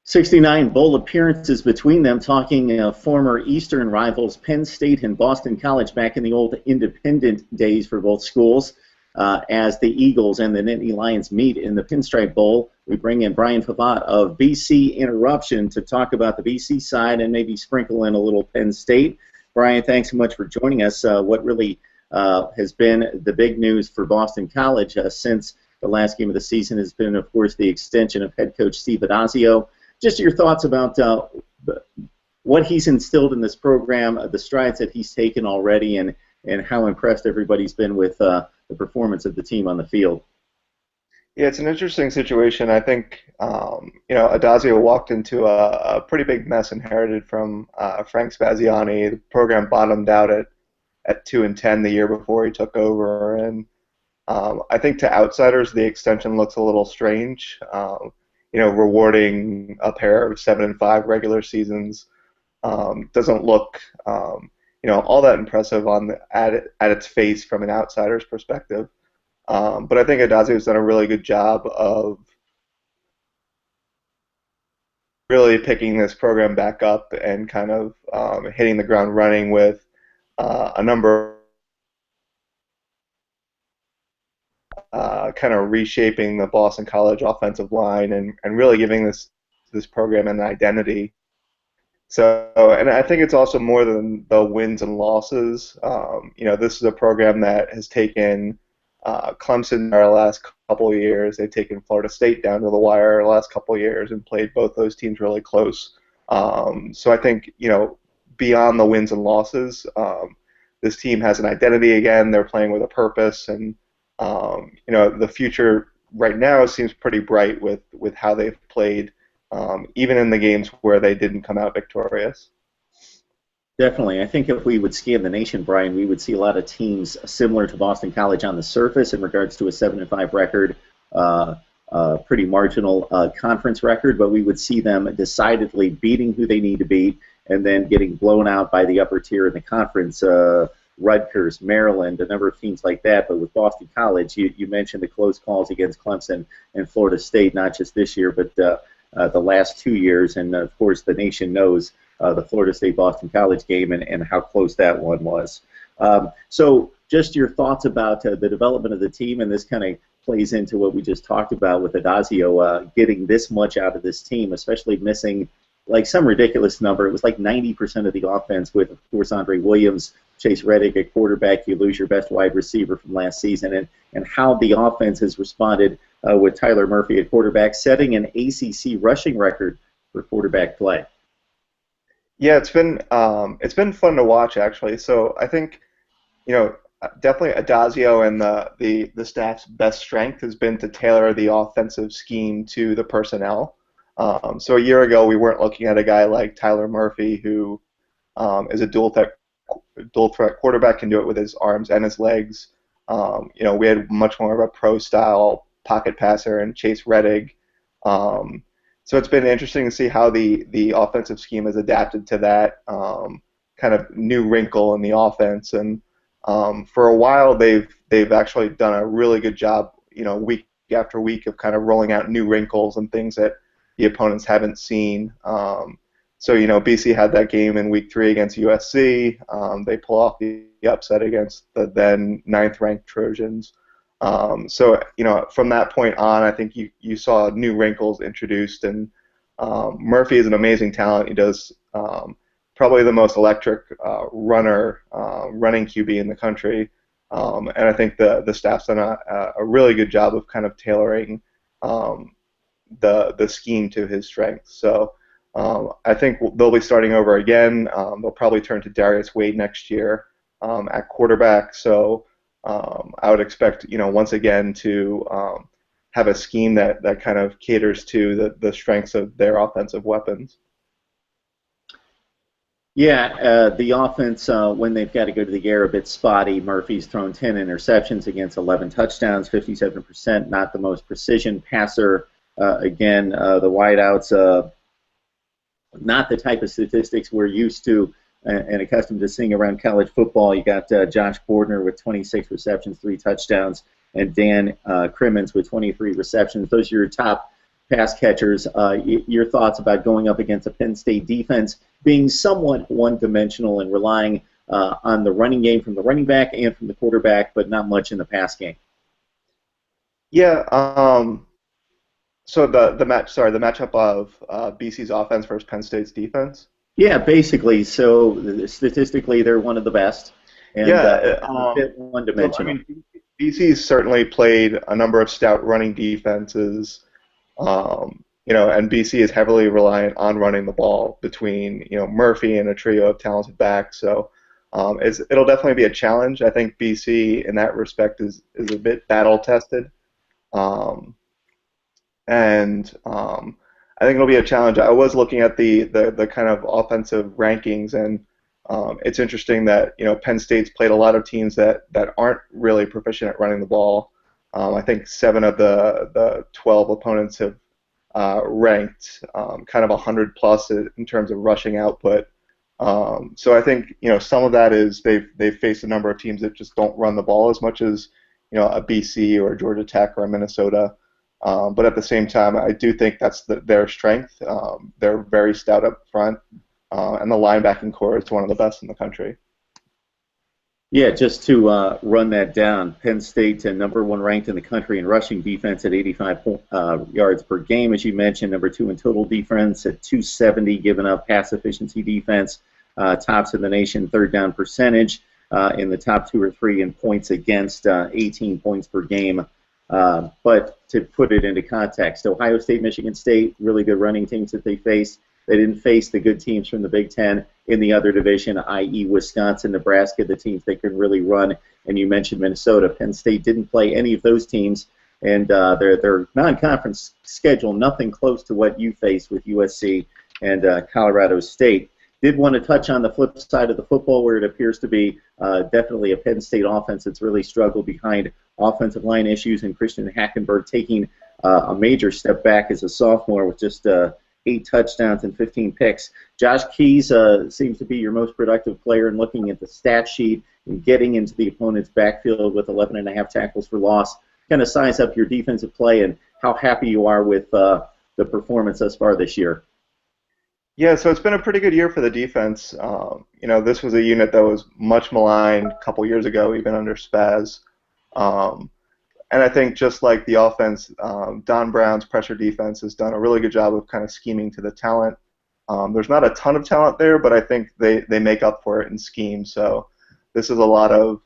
69 bowl appearances between them, talking former Eastern rivals Penn State and Boston College back in the old independent days for both schools. As the Eagles and the Nittany Lions meet in the Pinstripe Bowl, we bring in Brian Favat of BC Interruption to talk about the BC side and maybe sprinkle in a little Penn State. Brian, thanks so much for joining us. What really has been the big news for Boston College since the last game of the season has been, of course, the extension of head coach Steve Addazio. Just your thoughts about what he's instilled in this program, the strides that he's taken already, and how impressed everybody's been with the performance of the team on the field. Yeah, it's an interesting situation. I think Addazio walked into a pretty big mess inherited from Frank Spaziani. The program bottomed out at 2-10 the year before he took over, and I think to outsiders the extension looks a little strange. Rewarding a pair of 7-5 regular seasons doesn't look all that impressive at its face from an outsider's perspective. But I think Addazio's done a really good job of really picking this program back up and kind of hitting the ground running with a number kind of reshaping the Boston College offensive line and really giving this program an identity. So, and I think it's also more than the wins and losses. This is a program that has taken Clemson our last couple of years. They've taken Florida State down to the wire the last couple of years and played both those teams really close. So I think, beyond the wins and losses, this team has an identity again. They're playing with a purpose, and the future right now seems pretty bright with how they've played, even in the games where they didn't come out victorious. Definitely. I think if we would scan the nation, Brian, we would see a lot of teams similar to Boston College on the surface in regards to a 7-5 record, pretty marginal conference record, but we would see them decidedly beating who they need to beat and then getting blown out by the upper tier in the conference, Rutgers, Maryland, a number of teams like that. But with Boston College, you mentioned the close calls against Clemson and Florida State, not just this year, but the last 2 years. And, of course, the nation knows the Florida State-Boston College game and how close that one was. So just your thoughts about the development of the team, and this kind of plays into what we just talked about with Addazio getting this much out of this team, especially missing like some ridiculous number. It was like 90% of the offense with, of course, Andre Williams, Chase Reddick at quarterback. You lose your best wide receiver from last season, and how the offense has responded with Tyler Murphy at quarterback, setting an ACC rushing record for quarterback play. Yeah, it's been fun to watch, actually. So I think, definitely Addazio and the staff's best strength has been to tailor the offensive scheme to the personnel. So a year ago, we weren't looking at a guy like Tyler Murphy, who is a dual threat quarterback, can do it with his arms and his legs. We had much more of a pro-style pocket passer and Chase Reddick. So it's been interesting to see how the offensive scheme has adapted to that kind of new wrinkle in the offense. And for a while, they've actually done a really good job, week after week, of kind of rolling out new wrinkles and things that the opponents haven't seen. So BC had that game in week 3 against USC. They pull off the upset against the then 9th-ranked Trojans. So from that point on, I think you saw new wrinkles introduced, and Murphy is an amazing talent. He does probably the most electric running QB in the country, and I think the staff's done a really good job of kind of tailoring the scheme to his strengths. So I think they'll be starting over again. They'll probably turn to Darius Wade next year at quarterback. So I would expect, once again to have a scheme that kind of caters to the strengths of their offensive weapons. Yeah, the offense, when they've got to go to the air, a bit spotty. Murphy's thrown 10 interceptions against 11 touchdowns, 57%, not the most precision passer. Again, the wideouts, not the type of statistics we're used to and accustomed to seeing around college football. You got Josh Bordner with 26 receptions, 3 touchdowns, and Dan Crimmins with 23 receptions. Those are your top pass catchers. Your thoughts about going up against a Penn State defense being somewhat one-dimensional and relying on the running game from the running back and from the quarterback, but not much in the pass game. Yeah. So the matchup of BC's offense versus Penn State's defense. Yeah, basically. So statistically, they're one of the best, and a bit one-dimensional. So, I mean, BC's certainly played a number of stout running defenses. And BC is heavily reliant on running the ball between Murphy and a trio of talented backs. So it'll definitely be a challenge. I think BC in that respect is a bit battle tested, and I think it'll be a challenge. I was looking at the kind of offensive rankings, and it's interesting that Penn State's played a lot of teams that aren't really proficient at running the ball. I think 7 of the 12 opponents have ranked kind of 100 plus in terms of rushing output. So I think some of that is they've faced a number of teams that just don't run the ball as much as a BC or a Georgia Tech or a Minnesota. But at the same time, I do think that's their strength. They're very stout up front, and the linebacking core is one of the best in the country. Yeah, just to run that down, Penn State number 1 ranked in the country in rushing defense at 85 yards per game, as you mentioned, number 2 in total defense at 270, giving up pass efficiency defense, tops in the nation, third down percentage, in the top 2 or 3 in points against, 18 points per game. But to put it into context, Ohio State, Michigan State, really good running teams that they faced. They didn't face the good teams from the Big Ten in the other division, i.e. Wisconsin, Nebraska, the teams they can really run. And you mentioned Minnesota. Penn State didn't play any of those teams, and their non-conference schedule, nothing close to what you faced with USC and Colorado State. Did want to touch on the flip side of the football, where it appears to be definitely a Penn State offense that's really struggled behind offensive line issues, and Christian Hackenberg taking a major step back as a sophomore with just 8 touchdowns and 15 picks. Josh Keys seems to be your most productive player, and looking at the stat sheet and getting into the opponent's backfield with 11.5 tackles for loss. Kind of size up your defensive play and how happy you are with the performance thus far this year. Yeah, so it's been a pretty good year for the defense. This was a unit that was much maligned a couple years ago, even under Spaz. And I think just like the offense, Don Brown's pressure defense has done a really good job of kind of scheming to the talent. There's not a ton of talent there, but I think they make up for it in scheme. So this is a lot of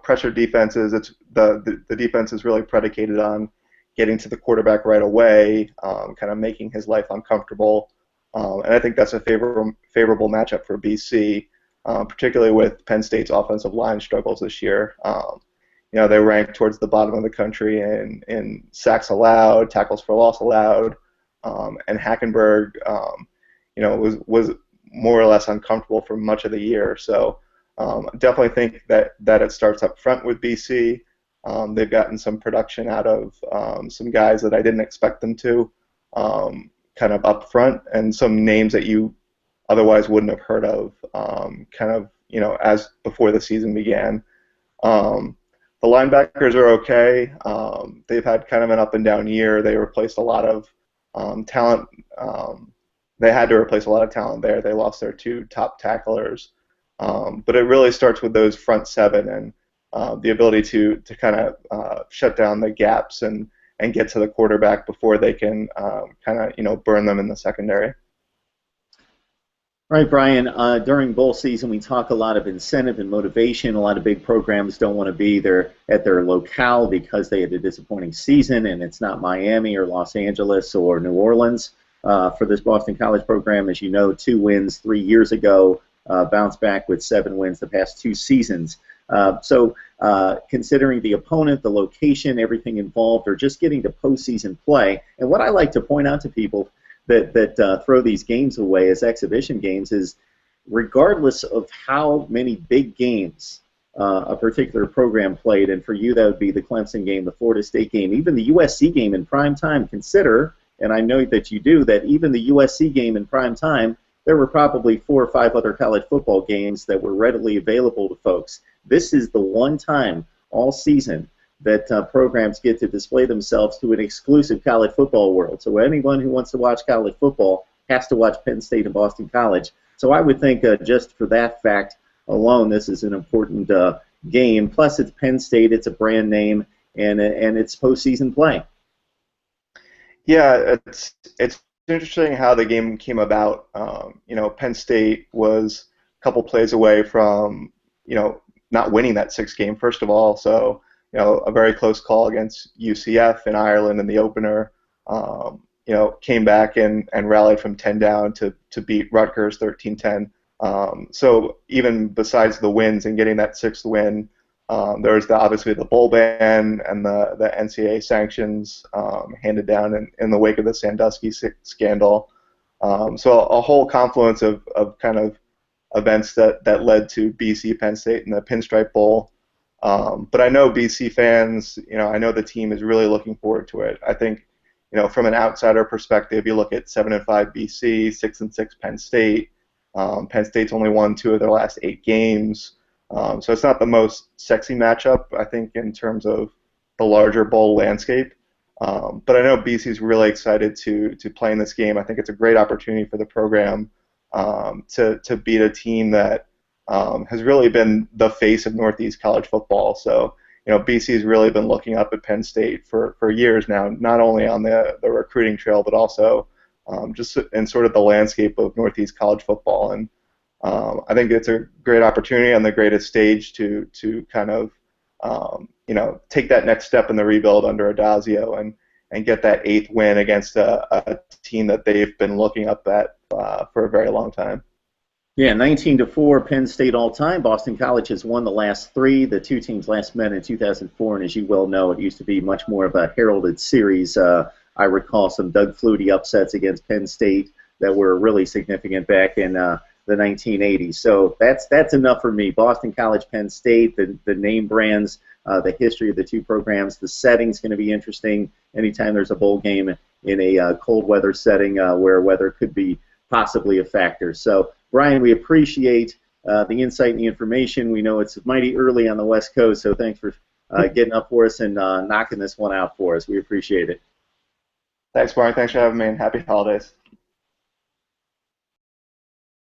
pressure defenses. It's the defense is really predicated on getting to the quarterback right away, kind of making his life uncomfortable. And I think that's a favorable matchup for BC, particularly with Penn State's offensive line struggles this year. They rank towards the bottom of the country in sacks allowed, tackles for loss allowed, and Hackenberg, was more or less uncomfortable for much of the year. So definitely think that it starts up front with BC. They've gotten some production out of some guys that I didn't expect them to, kind of up front, and some names that you otherwise wouldn't have heard of, as before the season began. The linebackers are okay. They've had kind of an up and down year. They replaced a lot of talent. They had to replace a lot of talent there. They lost their 2 top tacklers. But it really starts with those front 7 and the ability to kind of shut down the gaps and get to the quarterback before they can burn them in the secondary. Right, Brian. During bowl season, we talk a lot of incentive and motivation. A lot of big programs don't want to be there at their locale because they had a disappointing season, and it's not Miami or Los Angeles or New Orleans. For this Boston College program, as you know, 2 wins 3 years ago, bounced back with 7 wins the past 2 seasons. So considering the opponent, the location, everything involved, or just getting to postseason play, and what I like to point out to people that throw these games away as exhibition games is, regardless of how many big games a particular program played, and for you that would be the Clemson game, the Florida State game, even the USC game in prime time, consider, and I know that you do, that even the USC game in prime time, there were probably 4 or 5 other college football games that were readily available to folks. This is the one time all season that programs get to display themselves to an exclusive college football world. So anyone who wants to watch college football has to watch Penn State and Boston College. So I would think just for that fact alone, this is an important game. Plus, it's Penn State, it's a brand name, and it's postseason play. Yeah, it's interesting how the game came about. Penn State was a couple plays away from not winning that sixth game, first of all. So a very close call against UCF in Ireland in the opener. Came back and rallied from 10 down to beat Rutgers 13-10. So even besides the wins and getting that sixth win, there's obviously the bowl ban and the NCAA sanctions handed down in the wake of the Sandusky scandal. So a whole confluence of kind of events that led to BC Penn State and the Pinstripe Bowl. But I know BC fans, I know the team is really looking forward to it. I think, from an outsider perspective, you look at 7-5 BC, 6-6 Penn State. Penn State's only won 2 of their last 8 games. So it's not the most sexy matchup, I think, in terms of the larger bowl landscape. But I know BC's really excited to play in this game. I think it's a great opportunity for the program to beat a team that has really been the face of Northeast college football. So, BC's really been looking up at Penn State for years now, not only on the recruiting trail, but also just in sort of the landscape of Northeast college football. And I think it's a great opportunity on the greatest stage to kind of take that next step in the rebuild under Addazio and get that 8th win against a team that they've been looking up at for a very long time. Yeah, 19-4 Penn State all time. Boston College has won the last 3. The 2 teams last met in 2004, and as you well know, it used to be much more of a heralded series. I recall some Doug Flutie upsets against Penn State that were really significant back in the 1980s. So that's enough for me. Boston College, Penn State, the name brands, the history of the 2 programs. The setting's going to be interesting anytime there's a bowl game in a cold weather setting where weather could be possibly a factor. So, Brian, we appreciate the insight and the information. We know it's mighty early on the West Coast, so thanks for getting up for us and knocking this one out for us. We appreciate it. Thanks, Brian. Thanks for having me, and happy holidays.